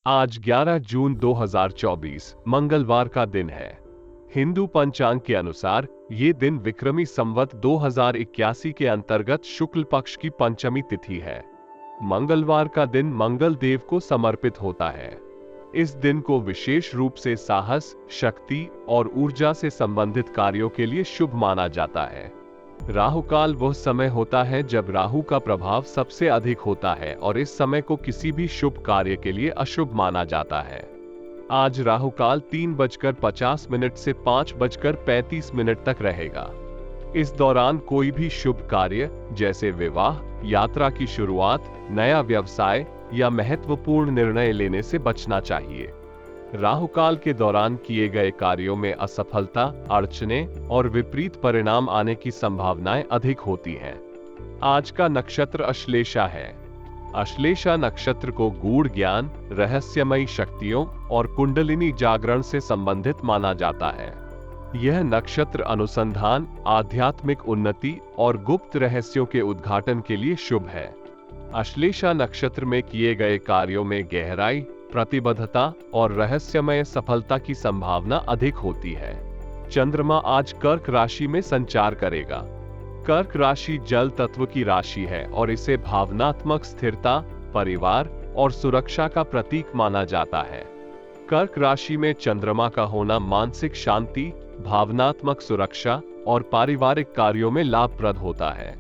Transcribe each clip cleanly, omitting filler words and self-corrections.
आज 11 जून 2024 मंगलवार का दिन है। हिंदू पंचांग के अनुसार ये दिन विक्रमी संवत 2081 के अंतर्गत शुक्ल पक्ष की पंचमी तिथि है। मंगलवार का दिन मंगल देव को समर्पित होता है। इस दिन को विशेष रूप से साहस, शक्ति और ऊर्जा से संबंधित कार्यों के लिए शुभ माना जाता है। राहु काल वह समय होता है जब राहु का प्रभाव सबसे अधिक होता है और इस समय को किसी भी शुभ कार्य के लिए अशुभ माना जाता है। आज राहु काल 3:50 से 5:35 तक रहेगा। इस दौरान कोई भी शुभ कार्य जैसे विवाह, यात्रा की शुरुआत, नया व्यवसाय या महत्वपूर्ण निर्णय लेने से बचना चाहिए। राहु काल के दौरान किए गए कार्यों में असफलता, अड़चने और विपरीत परिणाम आने की संभावनाएं अधिक होती हैं। आज का नक्षत्र अश्लेषा है। अश्लेषा नक्षत्र को गूढ़ ज्ञान, रहस्यमयी शक्तियों और कुंडलिनी जागरण से संबंधित माना जाता है। यह नक्षत्र अनुसंधान, आध्यात्मिक उन्नति और गुप्त रहस्यों के उद्घाटन के लिए शुभ है। अश्लेषा नक्षत्र में किए गए कार्यों में गहराई, प्रतिबद्धता और रहस्यमय सफलता की संभावना अधिक होती है। चंद्रमा आज कर्क राशि में संचार करेगा। कर्क राशि जल तत्व की राशि है और इसे भावनात्मक स्थिरता, परिवार और सुरक्षा का प्रतीक माना जाता है। कर्क राशि में चंद्रमा का होना मानसिक शांति, भावनात्मक सुरक्षा और पारिवारिक कार्यों में लाभप्रद होता है।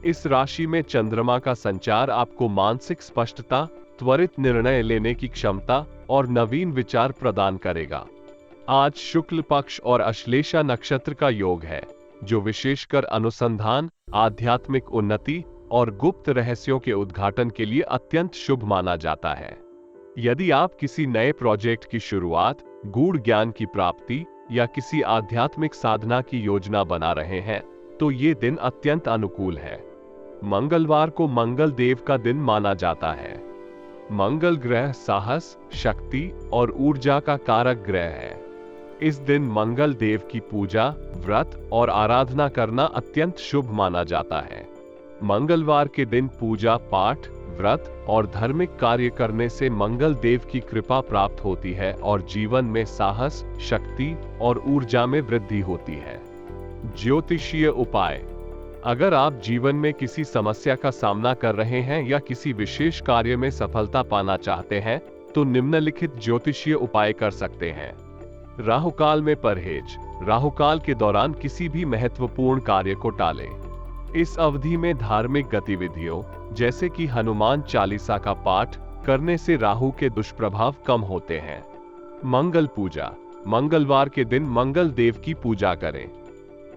इस राशि में चंद्रमा का संचार आपको मानसिक स्पष्टता, त्वरित निर्णय लेने की क्षमता और नवीन विचार प्रदान करेगा। आज शुक्ल पक्ष और अश्लेषा नक्षत्र का योग है, जो विशेषकर अनुसंधान, आध्यात्मिक उन्नति और गुप्त रहस्यों के उद्घाटन के लिए अत्यंत शुभ माना जाता है। यदि आप किसी नए प्रोजेक्ट की शुरुआत, गूढ़ ज्ञान की प्राप्ति या किसी आध्यात्मिक साधना की योजना बना रहे हैं, तो ये दिन अत्यंत अनुकूल है। मंगलवार को मंगल देव का दिन माना जाता है। मंगल ग्रह साहस, शक्ति और ऊर्जा का कारक ग्रह है। इस दिन मंगल देव की पूजा, व्रत और आराधना करना अत्यंत शुभ माना जाता है। मंगलवार के दिन पूजा पाठ, व्रत और धार्मिक कार्य करने से मंगल देव की कृपा प्राप्त होती है और जीवन में साहस, शक्ति और ऊर्जा में वृद्धि होती है। ज्योतिषीय उपाय। अगर आप जीवन में किसी समस्या का सामना कर रहे हैं या किसी विशेष कार्य में सफलता पाना चाहते हैं, तो निम्नलिखित ज्योतिषीय उपाय कर सकते हैं। राहु काल में परहेज। राहु काल के दौरान किसी भी महत्वपूर्ण कार्य को टालें। इस अवधि में धार्मिक गतिविधियों जैसे कि हनुमान चालीसा का पाठ करने से राहु के दुष्प्रभाव कम होते हैं। मंगल पूजा। मंगलवार के दिन मंगल देव की पूजा करें।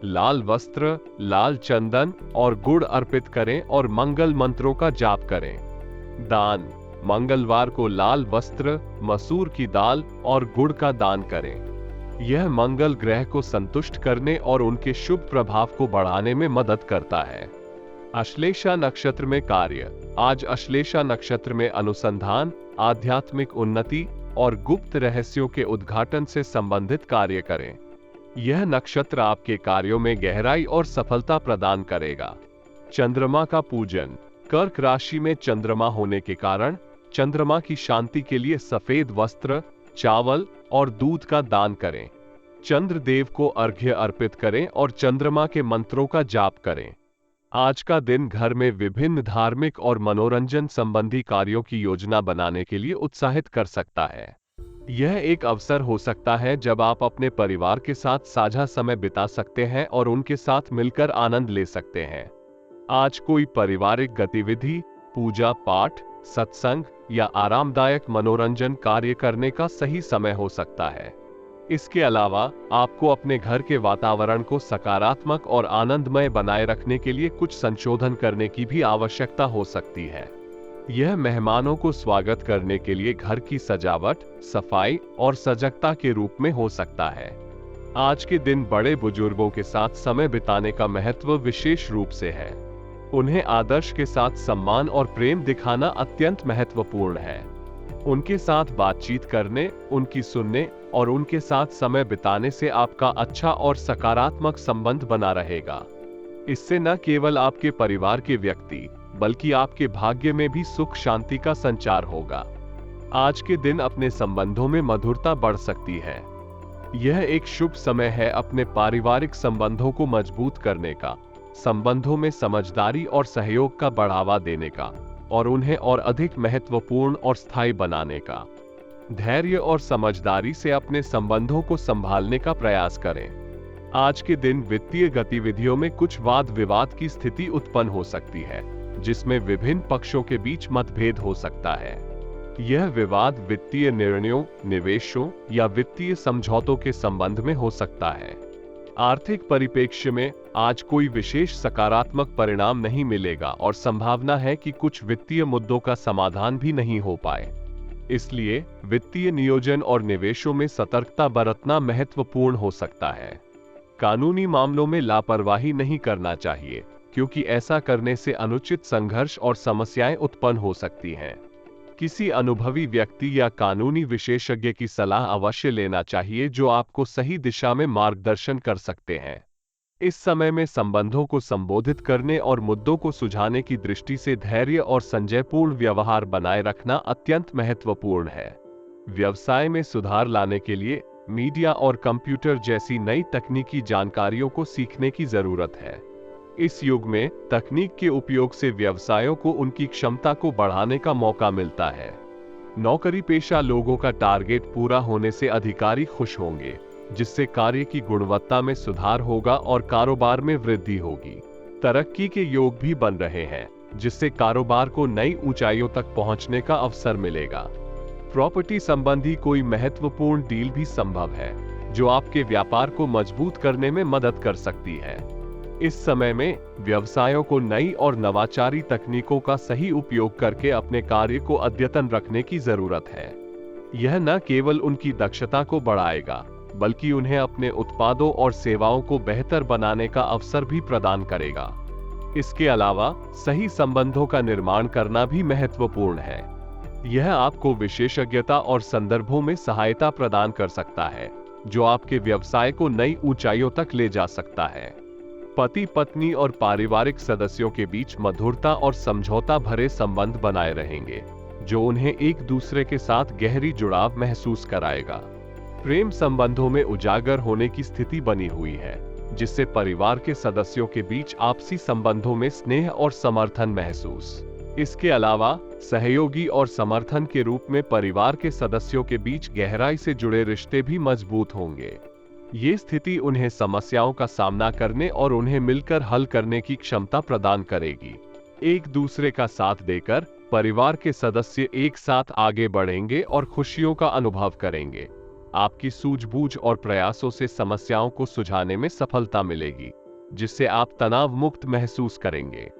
लाल वस्त्र, लाल चंदन और गुड़ अर्पित करें और मंगल मंत्रों का जाप करें। दान। मंगलवार को लाल वस्त्र, मसूर की दाल और गुड़ का दान करें। यह मंगल ग्रह को संतुष्ट करने और उनके शुभ प्रभाव को बढ़ाने में मदद करता है। अश्लेषा नक्षत्र में कार्य। आज अश्लेषा नक्षत्र में अनुसंधान, आध्यात्मिक उन्नति और गुप्त रहस्यों के उद्घाटन से संबंधित कार्य करें। यह नक्षत्र आपके कार्यों में गहराई और सफलता प्रदान करेगा। चंद्रमा का पूजन। कर्क राशि में चंद्रमा होने के कारण चंद्रमा की शांति के लिए सफेद वस्त्र, चावल और दूध का दान करें। चंद्रदेव को अर्घ्य अर्पित करें और चंद्रमा के मंत्रों का जाप करें। आज का दिन घर में विभिन्न धार्मिक और मनोरंजन संबंधी कार्यों की योजना बनाने के लिए उत्साहित कर सकता है। यह एक अवसर हो सकता है जब आप अपने परिवार के साथ साझा समय बिता सकते हैं और उनके साथ मिलकर आनंद ले सकते हैं। आज कोई पारिवारिक गतिविधि, पूजा पाठ, सत्संग या आरामदायक मनोरंजन कार्य करने का सही समय हो सकता है। इसके अलावा आपको अपने घर के वातावरण को सकारात्मक और आनंदमय बनाए रखने के लिए कुछ संशोधन करने की भी आवश्यकता हो सकती है। यह मेहमानों को स्वागत करने के लिए घर की सजावट, सफाई और सजगता के रूप में हो सकता है। आज के दिन बड़े बुजुर्गों के साथ समय बिताने का महत्व विशेष रूप से है। उन्हें आदर्श के साथ सम्मान और प्रेम दिखाना अत्यंत महत्वपूर्ण है। उनके साथ बातचीत करने, उनकी सुनने और उनके साथ समय बिताने से आपका अच्छा और सकारात्मक संबंध बना रहेगा। इससे न केवल आपके परिवार के व्यक्ति बल्कि आपके भाग्य में भी सुख शांति का संचार होगा। आज के दिन अपने संबंधों में मधुरता बढ़ सकती है। यह एक शुभ समय है अपने पारिवारिक संबंधों को मजबूत करने का, संबंधों में समझदारी और सहयोग का बढ़ावा देने का, और उन्हें और अधिक महत्वपूर्ण और स्थायी बनाने का। धैर्य और समझदारी से अपने संबंधों को संभालने का प्रयास करें। आज के दिन वित्तीय गतिविधियों में कुछ वाद विवाद की स्थिति उत्पन्न हो सकती है, जिसमें विभिन्न पक्षों के बीच मतभेद हो सकता है। यह विवाद वित्तीय निर्णयों, निवेशों या वित्तीय समझौतों के संबंध में हो सकता है। आर्थिक परिप्रेक्ष्य में आज कोई विशेष सकारात्मक परिणाम नहीं मिलेगा और संभावना है कि कुछ वित्तीय मुद्दों का समाधान भी नहीं हो पाए। इसलिए वित्तीय नियोजन और निवेशों में सतर्कता बरतना महत्वपूर्ण हो सकता है। कानूनी मामलों में लापरवाही नहीं करना चाहिए, क्योंकि ऐसा करने से अनुचित संघर्ष और समस्याएं उत्पन्न हो सकती हैं। किसी अनुभवी व्यक्ति या कानूनी विशेषज्ञ की सलाह अवश्य लेना चाहिए, जो आपको सही दिशा में मार्गदर्शन कर सकते हैं। इस समय में संबंधों को संबोधित करने और मुद्दों को सुलझाने की दृष्टि से धैर्य और संयमपूर्ण व्यवहार बनाए रखना अत्यंत महत्वपूर्ण है। व्यवसाय में सुधार लाने के लिए मीडिया और कंप्यूटर जैसी नई तकनीकी जानकारियों को सीखने की जरूरत है। इस युग में तकनीक के उपयोग से व्यवसायों को उनकी क्षमता को बढ़ाने का मौका मिलता है। नौकरी पेशा लोगों का टारगेट पूरा होने से अधिकारी खुश होंगे, जिससे कार्य की गुणवत्ता में सुधार होगा और कारोबार में वृद्धि होगी। तरक्की के योग भी बन रहे हैं, जिससे कारोबार को नई ऊंचाइयों तक पहुंचने का अवसर मिलेगा। प्रॉपर्टी संबंधी कोई महत्वपूर्ण डील भी संभव है, जो आपके व्यापार को मजबूत करने में मदद कर सकती है। इस समय में व्यवसायों को नई और नवाचारी तकनीकों का सही उपयोग करके अपने कार्य को अद्यतन रखने की जरूरत है। यह न केवल उनकी दक्षता को बढ़ाएगा, बल्कि उन्हें अपने उत्पादों और सेवाओं को बेहतर बनाने का अवसर भी प्रदान करेगा। इसके अलावा सही संबंधों का निर्माण करना भी महत्वपूर्ण है। यह आपको विशेषज्ञता और संदर्भों में सहायता प्रदान कर सकता है, जो आपके व्यवसाय को नई ऊंचाइयों तक ले जा सकता है। पति पत्नी और पारिवारिक सदस्यों के बीच मधुरता और समझौता भरे संबंध बनाए रहेंगे, जो उन्हें एक दूसरे के साथ गहरी जुड़ाव महसूस कराएगा। प्रेम संबंधों में उजागर होने की स्थिति बनी हुई है, जिससे परिवार के सदस्यों के बीच आपसी संबंधों में स्नेह और समर्थन महसूस। इसके अलावा सहयोगी और समर्थन के रूप में परिवार के सदस्यों के बीच गहराई से जुड़े रिश्ते भी मजबूत होंगे। ये स्थिति उन्हें समस्याओं का सामना करने और उन्हें मिलकर हल करने की क्षमता प्रदान करेगी। एक दूसरे का साथ देकर परिवार के सदस्य एक साथ आगे बढ़ेंगे और खुशियों का अनुभव करेंगे। आपकी सूझबूझ और प्रयासों से समस्याओं को सुलझाने में सफलता मिलेगी, जिससे आप तनाव मुक्त महसूस करेंगे।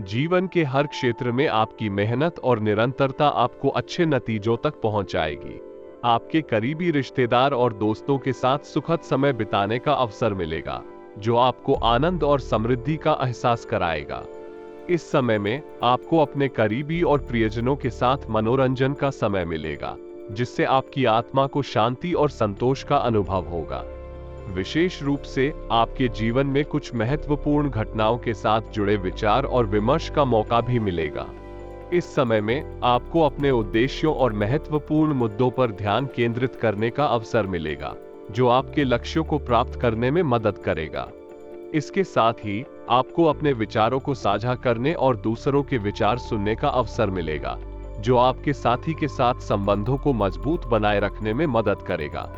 जीवन के हर क्षेत्र में आपकी मेहनत और निरंतरता आपको अच्छे नतीजों तक पहुंचाएगी। आपके करीबी रिश्तेदार और दोस्तों के साथ सुखद समय बिताने का अवसर मिलेगा, जो आपको आनंद और समृद्धि का एहसास कराएगा। इस समय में आपको अपने करीबी और प्रियजनों के साथ मनोरंजन का समय मिलेगा, जिससे आपकी आत्मा को शांति और संतोष का अनुभव होगा। विशेष रूप से आपके जीवन में कुछ महत्वपूर्ण घटनाओं के साथ जुड़े विचार और विमर्श का मौका भी मिलेगा। इस समय में आपको अपने उद्देश्यों और महत्वपूर्ण मुद्दों पर ध्यान केंद्रित करने का अवसर मिलेगा, जो आपके लक्ष्यों को प्राप्त करने में मदद करेगा। इसके साथ ही आपको अपने विचारों को साझा करने और दूसरों के विचार सुनने का अवसर मिलेगा, जो आपके साथी के साथ संबंधों को मजबूत बनाए रखने में मदद करेगा।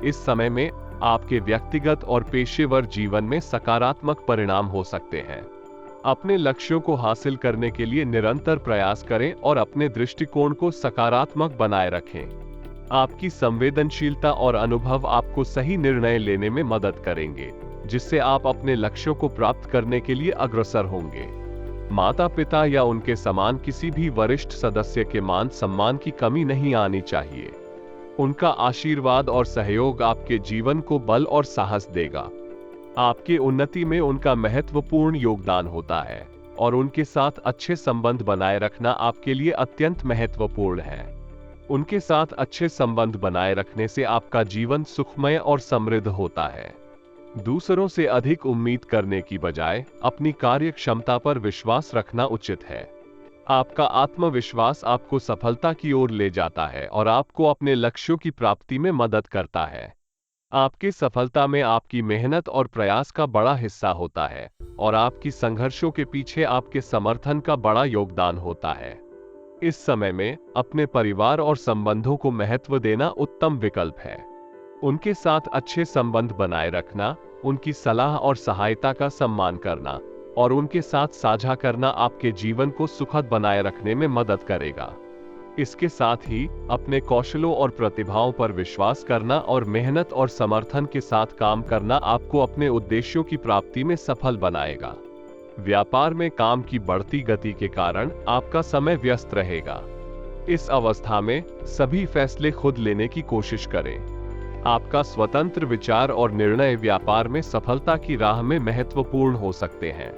इस समय में आपके व्यक्तिगत और पेशेवर जीवन में सकारात्मक परिणाम हो सकते हैं। अपने लक्ष्यों को हासिल करने के लिए निरंतर प्रयास करें और अपने दृष्टिकोण को सकारात्मक बनाए रखें। आपकी संवेदनशीलता और अनुभव आपको सही निर्णय लेने में मदद करेंगे, जिससे आप अपने लक्ष्यों को प्राप्त करने के लिए अग्रसर होंगे। माता पिता या उनके समान किसी भी वरिष्ठ सदस्य के मान सम्मान की कमी नहीं आनी चाहिए। उनका आशीर्वाद और सहयोग आपके जीवन को बल और साहस देगा। आपके उन्नति में उनका महत्वपूर्ण योगदान होता है और उनके साथ अच्छे संबंध बनाए रखना आपके लिए अत्यंत महत्वपूर्ण है। उनके साथ अच्छे संबंध बनाए रखने से आपका जीवन सुखमय और समृद्ध होता है। दूसरों से अधिक उम्मीद करने की बजाय अपनी कार्य क्षमता पर विश्वास रखना उचित है। आपका आत्मविश्वास आपको सफलता की ओर ले जाता है और आपको अपने लक्ष्यों की प्राप्ति में मदद करता है। आपकी सफलता में आपकी मेहनत और प्रयास का बड़ा हिस्सा होता है और आपकी संघर्षों के पीछे आपके समर्थन का बड़ा योगदान होता है। इस समय में अपने परिवार और संबंधों को महत्व देना उत्तम विकल्प है। उनके साथ अच्छे संबंध बनाए रखना, उनकी सलाह और सहायता का सम्मान करना और उनके साथ साझा करना आपके जीवन को सुखद बनाए रखने में मदद करेगा। इसके साथ ही अपने कौशलों और प्रतिभाओं पर विश्वास करना और मेहनत और समर्थन के साथ काम करना आपको अपने उद्देश्यों की प्राप्ति में सफल बनाएगा। व्यापार में काम की बढ़ती गति के कारण आपका समय व्यस्त रहेगा। इस अवस्था में सभी फैसले खुद लेने की कोशिश करें। आपका स्वतंत्र विचार और निर्णय व्यापार में सफलता की राह में महत्वपूर्ण हो सकते हैं।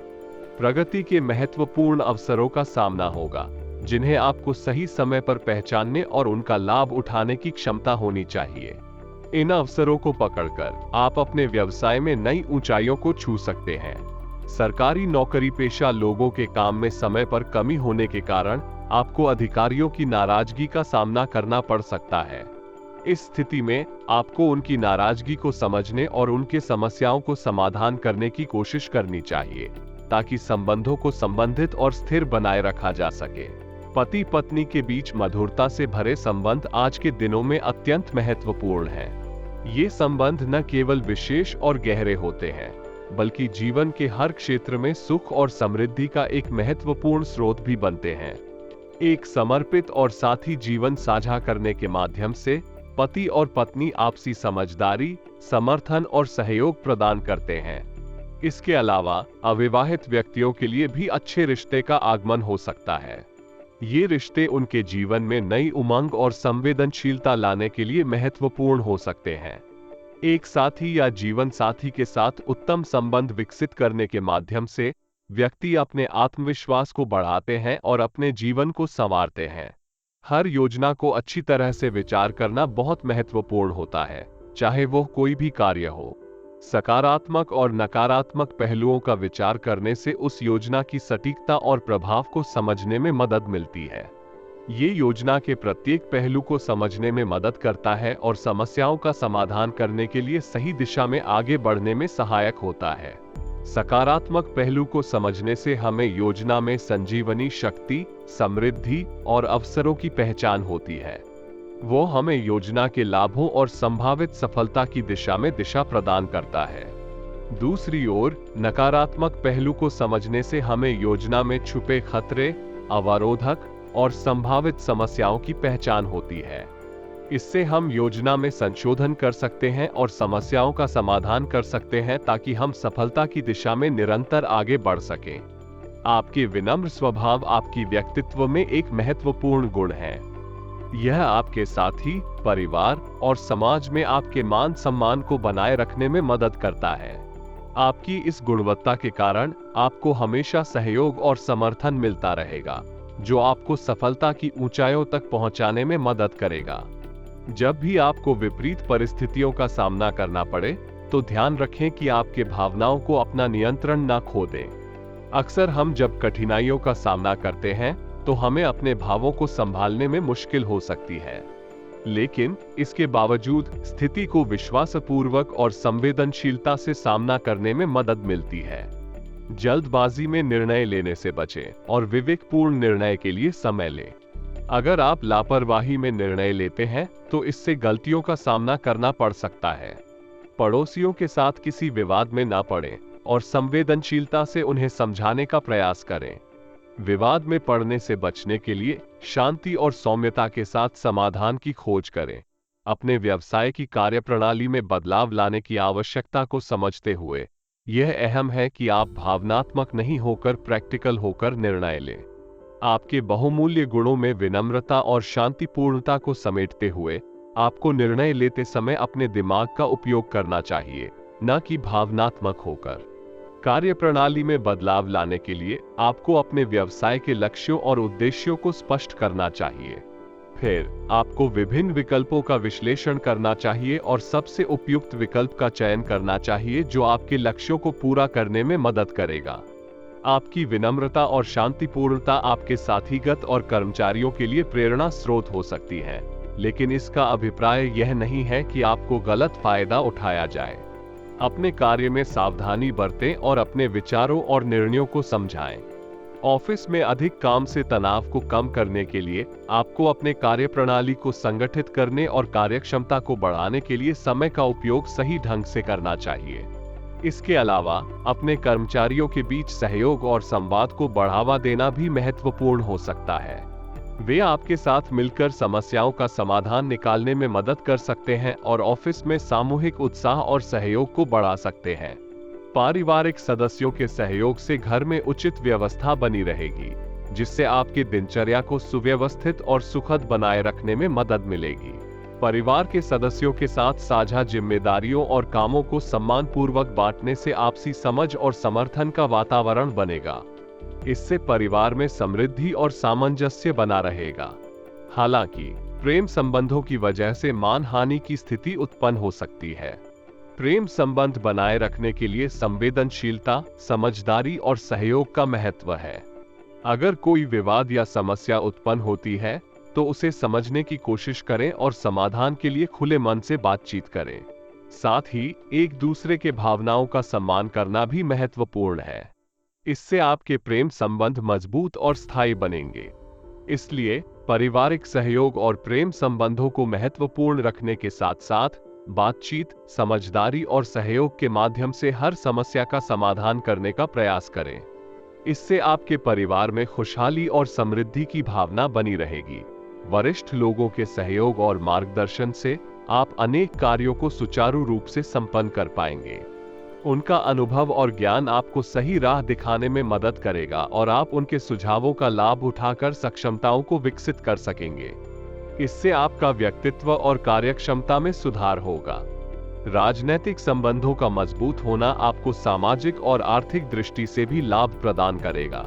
प्रगति के महत्वपूर्ण अवसरों का सामना होगा, जिन्हें आपको सही समय पर पहचानने और उनका लाभ उठाने की क्षमता होनी चाहिए। इन अवसरों को पकड़कर आप अपने व्यवसाय में नई ऊंचाइयों को छू सकते हैं। सरकारी नौकरी पेशा लोगों के काम में समय पर कमी होने के कारण आपको अधिकारियों की नाराजगी का सामना करना पड़ सकता है। इस स्थिति में आपको उनकी नाराजगी को समझने और उनके समस्याओं को समाधान करने की कोशिश करनी चाहिए, ताकि संबंधों को संबंधित और स्थिर बनाए रखा जा सके। पति पत्नी के बीच मधुरता से भरे संबंध आज के दिनों में अत्यंत महत्वपूर्ण हैं। ये संबंध न केवल विशेष और गहरे होते हैं, बल्कि जीवन के हर क्षेत्र में सुख और समृद्धि का एक महत्वपूर्ण स्रोत भी बनते हैं। एक समर्पित और साथी जीवन साझा करने के माध्यम से पति और पत्नी आपसी समझदारी, समर्थन और सहयोग प्रदान करते हैं। इसके अलावा अविवाहित व्यक्तियों के लिए भी अच्छे रिश्ते का आगमन हो सकता है। ये रिश्ते उनके जीवन में नई उमंग और संवेदनशीलता लाने के लिए महत्वपूर्ण हो सकते हैं। एक साथी या जीवन साथी के साथ उत्तम संबंध विकसित करने के माध्यम से व्यक्ति अपने आत्मविश्वास को बढ़ाते हैं और अपने जीवन को संवारते हैं। हर योजना को अच्छी तरह से विचार करना बहुत महत्वपूर्ण होता है, चाहे वो कोई भी कार्य हो। सकारात्मक और नकारात्मक पहलुओं का विचार करने से उस योजना की सटीकता और प्रभाव को समझने में मदद मिलती है। ये योजना के प्रत्येक पहलू को समझने में मदद करता है और समस्याओं का समाधान करने के लिए सही दिशा में आगे बढ़ने में सहायक होता है। सकारात्मक पहलू को समझने से हमें योजना में संजीवनी शक्ति, समृद्धि और अवसरों की पहचान होती है। वो हमें योजना के लाभों और संभावित सफलता की दिशा में दिशा प्रदान करता है। दूसरी ओर, नकारात्मक पहलू को समझने से हमें योजना में छुपे खतरे, अवरोधक और संभावित समस्याओं की पहचान होती है। इससे हम योजना में संशोधन कर सकते हैं और समस्याओं का समाधान कर सकते हैं, ताकि हम सफलता की दिशा में निरंतर आगे बढ़ सकें। आपके विनम्र स्वभाव आपकी व्यक्तित्व में एक महत्वपूर्ण गुण है। यह आपके साथी, परिवार और समाज में आपके मान सम्मान को बनाए रखने में मदद करता है। आपकी इस गुणवत्ता के कारण आपको हमेशा सहयोग और समर्थन मिलता रहेगा, जो आपको सफलता की ऊंचाइयों तक पहुंचाने में मदद करेगा। जब भी आपको विपरीत परिस्थितियों का सामना करना पड़े, तो ध्यान रखें कि आपके भावनाओं को अपना नियंत्रण न खो दें। अक्सर हम जब कठिनाइयों का सामना करते हैं, तो हमें अपने भावों को संभालने में मुश्किल हो सकती है, लेकिन इसके बावजूद स्थिति को विश्वासपूर्वक और संवेदनशीलता से सामना करने में मदद मिलती है। जल्दबाजी में निर्णय लेने से बचें और विवेकपूर्ण निर्णय के लिए समय लें। अगर आप लापरवाही में निर्णय लेते हैं, तो इससे गलतियों का सामना करना पड़ सकता है। पड़ोसियों के साथ किसी विवाद में ना पड़ें और संवेदनशीलता से उन्हें समझाने का प्रयास करें। विवाद में पड़ने से बचने के लिए शांति और सौम्यता के साथ समाधान की खोज करें। अपने व्यवसाय की कार्यप्रणाली में बदलाव लाने की आवश्यकता को समझते हुए यह अहम है कि आप भावनात्मक नहीं होकर प्रैक्टिकल होकर निर्णय लें। आपके बहुमूल्य गुणों में विनम्रता और शांतिपूर्णता को समेटते हुए आपको निर्णय लेते समय अपने दिमाग का उपयोग करना चाहिए, न कि भावनात्मक होकर। कार्यप्रणाली में बदलाव लाने के लिए आपको अपने व्यवसाय के लक्ष्यों और उद्देश्यों को स्पष्ट करना चाहिए। फिर आपको विभिन्न विकल्पों का विश्लेषण करना चाहिए और सबसे उपयुक्त विकल्प का चयन करना चाहिए, जो आपके लक्ष्यों को पूरा करने में मदद करेगा। आपकी विनम्रता और शांतिपूर्णता आपके साथीगत और कर्मचारियों के लिए प्रेरणा स्रोत हो सकती है, लेकिन इसका अभिप्राय यह नहीं है कि आपको गलत फायदा उठाया जाए। अपने कार्य में सावधानी बरतें और अपने विचारों और निर्णयों को समझाएं। ऑफिस में अधिक काम से तनाव को कम करने के लिए आपको अपने कार्यप्रणाली को संगठित करने और कार्यक्षमता को बढ़ाने के लिए समय का उपयोग सही ढंग से करना चाहिए। इसके अलावा अपने कर्मचारियों के बीच सहयोग और संवाद को बढ़ावा देना भी महत्वपूर्ण हो सकता है। वे आपके साथ मिलकर समस्याओं का समाधान निकालने में मदद कर सकते हैं और ऑफिस में सामूहिक उत्साह और सहयोग को बढ़ा सकते हैं। पारिवारिक सदस्यों के सहयोग से घर में उचित व्यवस्था बनी रहेगी, जिससे आपकी दिनचर्या को सुव्यवस्थित और सुखद बनाए रखने में मदद मिलेगी। परिवार के सदस्यों के साथ साझा जिम्मेदारियों और कामों को सम्मानपूर्वक बांटने से आपसी समझ और समर्थन का वातावरण बनेगा। इससे परिवार में समृद्धि और सामंजस्य बना रहेगा। हालांकि प्रेम संबंधों की वजह से मानहानि की स्थिति उत्पन्न हो सकती है। प्रेम संबंध बनाए रखने के लिए संवेदनशीलता, समझदारी और सहयोग का महत्व है। अगर कोई विवाद या समस्या उत्पन्न होती है तो उसे समझने की कोशिश करें और समाधान के लिए खुले मन से बातचीत करें। साथ ही एक दूसरे के भावनाओं का सम्मान करना भी महत्वपूर्ण है। इससे आपके प्रेम संबंध मजबूत और स्थायी बनेंगे। इसलिए पारिवारिक सहयोग और प्रेम संबंधों को महत्वपूर्ण रखने के साथ साथ बातचीत, समझदारी और सहयोग के माध्यम से हर समस्या का समाधान करने का प्रयास करें। इससे आपके परिवार में खुशहाली और समृद्धि की भावना बनी रहेगी। वरिष्ठ लोगों के सहयोग और मार्गदर्शन से आप अनेक कार्यों को सुचारू रूप से संपन्न कर पाएंगे। उनका अनुभव और ज्ञान आपको सही राह दिखाने में मदद करेगा और आप उनके सुझावों का लाभ उठाकर सक्षमताओं को विकसित कर सकेंगे। इससे आपका व्यक्तित्व और कार्यक्षमता में सुधार होगा। राजनैतिक संबंधों का मजबूत होना आपको सामाजिक और आर्थिक दृष्टि से भी लाभ प्रदान करेगा।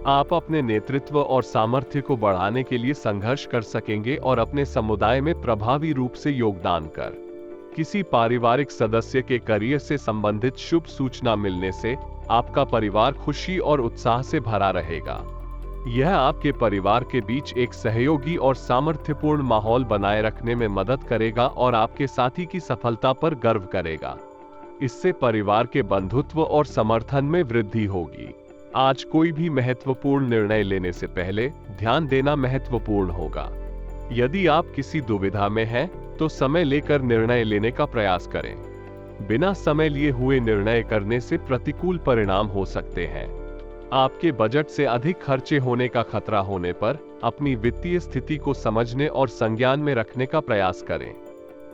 आप अपने नेतृत्व और सामर्थ्य को बढ़ाने के लिए संघर्ष कर सकेंगे और अपने समुदाय में प्रभावी रूप से योगदान कर किसी पारिवारिक सदस्य के करियर से संबंधित शुभ सूचना मिलने से आपका परिवार खुशी और उत्साह से भरा रहेगा। यह आपके परिवार के बीच एक सहयोगी और सामर्थ्यपूर्ण माहौल बनाए रखने में मदद करेगा और आपके साथी की सफलता पर गर्व करेगा। इससे परिवार के बंधुत्व और समर्थन में वृद्धि होगी। आज कोई भी महत्वपूर्ण निर्णय लेने से पहले ध्यान देना महत्वपूर्ण होगा। यदि आप किसी दुविधा में हैं, तो समय लेकर निर्णय लेने का प्रयास करें। बिना समय लिए हुए निर्णय करने से प्रतिकूल परिणाम हो सकते हैं। आपके बजट से अधिक खर्चे होने का खतरा होने पर अपनी वित्तीय स्थिति को समझने और संज्ञान में रखने का प्रयास करें।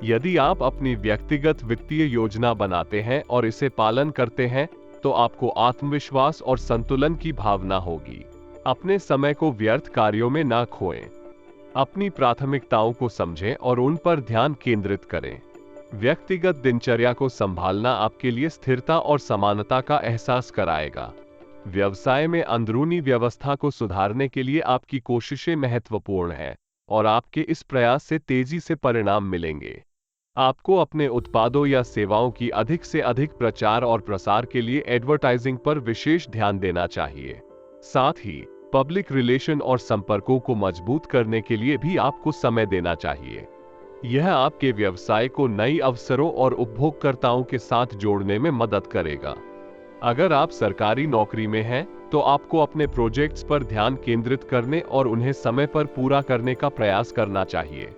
यदि आप अपनी व्यक्तिगत वित्तीय योजना बनाते हैं और इसे पालन करते हैं, तो आपको आत्मविश्वास और संतुलन की भावना होगी। अपने समय को व्यर्थ कार्यों में ना खोएं। अपनी प्राथमिकताओं को समझें और उन पर ध्यान केंद्रित करें। व्यक्तिगत दिनचर्या को संभालना आपके लिए स्थिरता और समानता का एहसास कराएगा। व्यवसाय में अंदरूनी व्यवस्था को सुधारने के लिए आपकी कोशिशें महत्वपूर्ण हैं और आपके इस प्रयास से तेजी से परिणाम मिलेंगे। आपको अपने उत्पादों या सेवाओं की अधिक से अधिक प्रचार और प्रसार के लिए एडवर्टाइजिंग पर विशेष ध्यान देना चाहिए। साथ ही पब्लिक रिलेशन और संपर्कों को मजबूत करने के लिए भी आपको समय देना चाहिए। यह आपके व्यवसाय को नई अवसरों और उपभोगकर्ताओं के साथ जोड़ने में मदद करेगा। अगर आप सरकारी नौकरी में हैं, तो आपको अपने प्रोजेक्ट्स पर ध्यान केंद्रित करने और उन्हें समय पर पूरा करने का प्रयास करना चाहिए।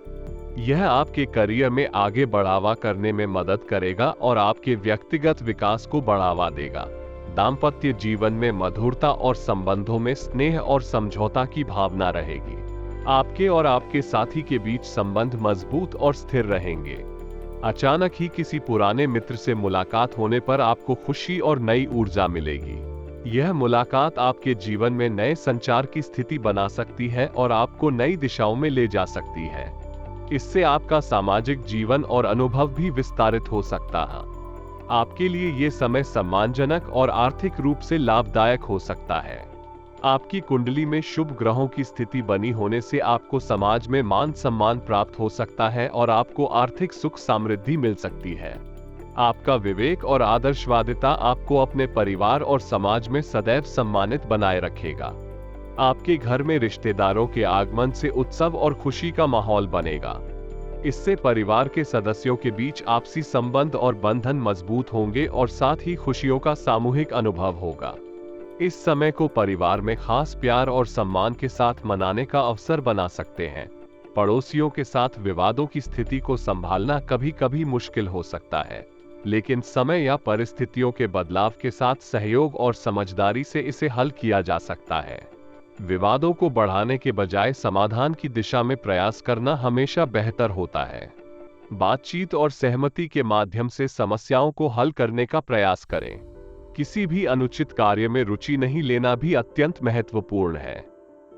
यह आपके करियर में आगे बढ़ावा करने में मदद करेगा और आपके व्यक्तिगत विकास को बढ़ावा देगा। दाम्पत्य जीवन में मधुरता और संबंधों में स्नेह और समझौता की भावना रहेगी। आपके और आपके साथी के बीच संबंध मजबूत और स्थिर रहेंगे। अचानक ही किसी पुराने मित्र से मुलाकात होने पर आपको खुशी और नई ऊर्जा मिलेगी। यह मुलाकात आपके जीवन में नए संचार की स्थिति बना सकती है और आपको नई दिशाओं में ले जा सकती है। इससे आपका सामाजिक जीवन और अनुभव भी विस्तारित हो सकता है। आपके लिए यह समय सम्मानजनक और आर्थिक रूप से लाभदायक हो सकता है। आपकी कुंडली में शुभ ग्रहों की स्थिति बनी होने से आपको समाज में मान सम्मान प्राप्त हो सकता है और आपको आर्थिक सुख समृद्धि मिल सकती है। आपका विवेक और आदर्शवादिता आपको अपने परिवार और समाज में सदैव सम्मानित बनाए रखेगा। आपके घर में रिश्तेदारों के आगमन से उत्सव और खुशी का माहौल बनेगा। इससे परिवार के सदस्यों के बीच आपसी संबंध और बंधन मजबूत होंगे और साथ ही खुशियों का सामूहिक अनुभव होगा। इस समय को परिवार में खास प्यार और सम्मान के साथ मनाने का अवसर बना सकते हैं। पड़ोसियों के साथ विवादों की स्थिति को संभालना कभी कभी मुश्किल हो सकता है, लेकिन समय या परिस्थितियों के बदलाव के साथ सहयोग और समझदारी से इसे हल किया जा सकता है। विवादों को बढ़ाने के बजाय समाधान की दिशा में प्रयास करना हमेशा बेहतर होता है। बातचीत और सहमति के माध्यम से समस्याओं को हल करने का प्रयास करें। किसी भी अनुचित कार्य में रुचि नहीं लेना भी अत्यंत महत्वपूर्ण है।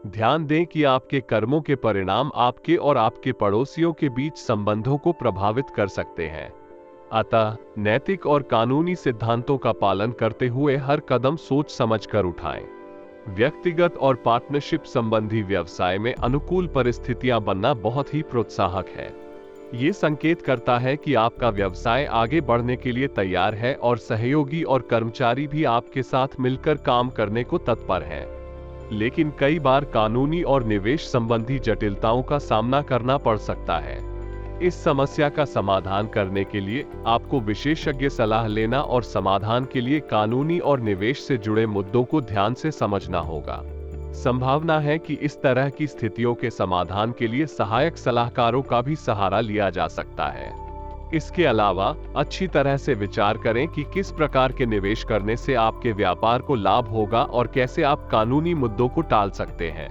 ध्यान दें कि आपके कर्मों के परिणाम आपके और आपके पड़ोसियों के बीच संबंधों को प्रभावित कर सकते हैं। अतः नैतिक और कानूनी सिद्धांतों का पालन करते हुए हर कदम सोच समझकर उठाएं। व्यक्तिगत और पार्टनरशिप संबंधी व्यवसाय में अनुकूल परिस्थितियां बनना बहुत ही प्रोत्साहक है। ये संकेत करता है कि आपका व्यवसाय आगे बढ़ने के लिए तैयार है और सहयोगी और कर्मचारी भी आपके साथ मिलकर काम करने को तत्पर हैं। लेकिन कई बार कानूनी और निवेश संबंधी जटिलताओं का सामना करना पड़ सकता है। इस समस्या का समाधान करने के लिए आपको विशेषज्ञ सलाह लेना और समाधान के लिए कानूनी और निवेश से जुड़े मुद्दों को ध्यान से समझना होगा। संभावना है कि इस तरह की स्थितियों के समाधान के लिए सहायक सलाहकारों का भी सहारा लिया जा सकता है। इसके अलावा अच्छी तरह से विचार करें कि किस प्रकार के निवेश करने से आपके व्यापार को लाभ होगा और कैसे आप कानूनी मुद्दों को टाल सकते हैं।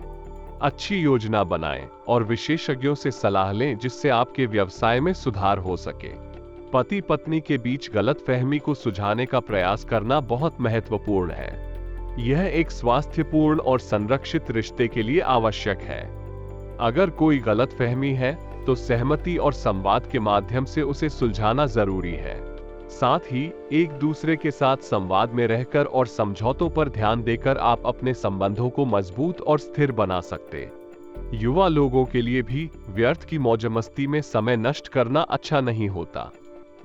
अच्छी योजना बनाएं और विशेषज्ञों से सलाह लें जिससे आपके व्यवसाय में सुधार हो सके। पति पत्नी के बीच गलतफहमी को सुलझाने का प्रयास करना बहुत महत्वपूर्ण है। यह एक स्वास्थ्यपूर्ण और संरक्षित रिश्ते के लिए आवश्यक है। अगर कोई गलतफहमी है तो सहमति और संवाद के माध्यम से उसे सुलझाना जरूरी है। साथ ही एक दूसरे के साथ संवाद में रहकर और समझौतों पर ध्यान देकर आप अपने संबंधों को मजबूत और स्थिर बना सकते। युवा लोगों के लिए भी व्यर्थ की मौजमस्ती में समय नष्ट करना अच्छा नहीं होता।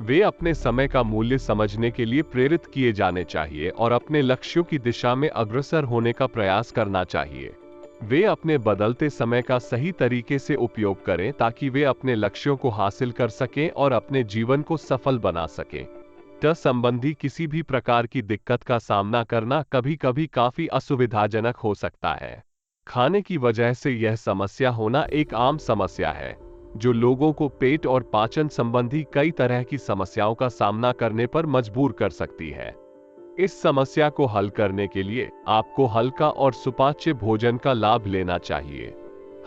वे अपने समय का मूल्य समझने के लिए प्रेरित किए जाने चाहिए और अपने लक्ष्यों की दिशा में अग्रसर होने का प्रयास करना चाहिए। वे अपने बदलते समय का सही तरीके से उपयोग करें ताकि वे अपने लक्ष्यों को हासिल कर सकें और अपने जीवन को सफल बना सकें। संबंधी किसी भी प्रकार की दिक्कत का सामना करना कभी कभी काफी असुविधाजनक हो सकता है। खाने की वजह से यह समस्या होना एक आम समस्या है, जो लोगों को पेट और पाचन संबंधी कई तरह की समस्याओं का सामना करने पर मजबूर कर सकती है। इस समस्या को हल करने के लिए आपको हल्का और सुपाच्य भोजन का लाभ लेना चाहिए।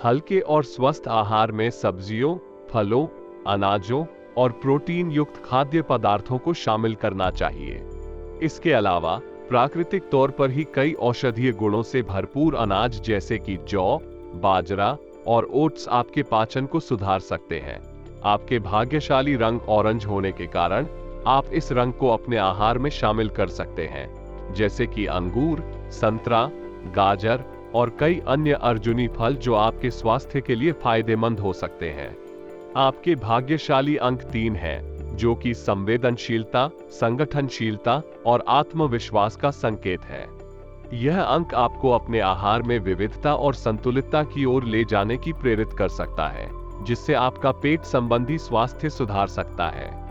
हल्के और स्वस्थ आहार में सब्जियों, फलों, अनाजों और प्रोटीन युक्त खाद्य पदार्थों को शामिल करना चाहिए। इसके अलावा प्राकृतिक तौर पर ही कई औषधीय गुणों से भरपूर अनाज जैसे कि जौ, बाजरा और ओट्स आपके पाचन को सुधार सकते हैं। आपके भाग्यशाली रंग ऑरेंज होने के कारण आप इस रंग को अपने आहार में शामिल कर सकते हैं, जैसे कि अंगूर, संतरा, गाजर और कई अन्य अर्जुनी फल जो आपके स्वास्थ्य के लिए फायदेमंद हो सकते हैं। आपके भाग्यशाली अंक 3 हैं, जो कि संवेदनशीलता, संगठनशीलता और आत्मविश्वास का संकेत है। यह अंक आपको अपने आहार में विविधता और संतुलितता की ओर ले जाने की प्रेरित कर सकता है, जिससे आपका पेट संबंधी स्वास्थ्य सुधार सकता है।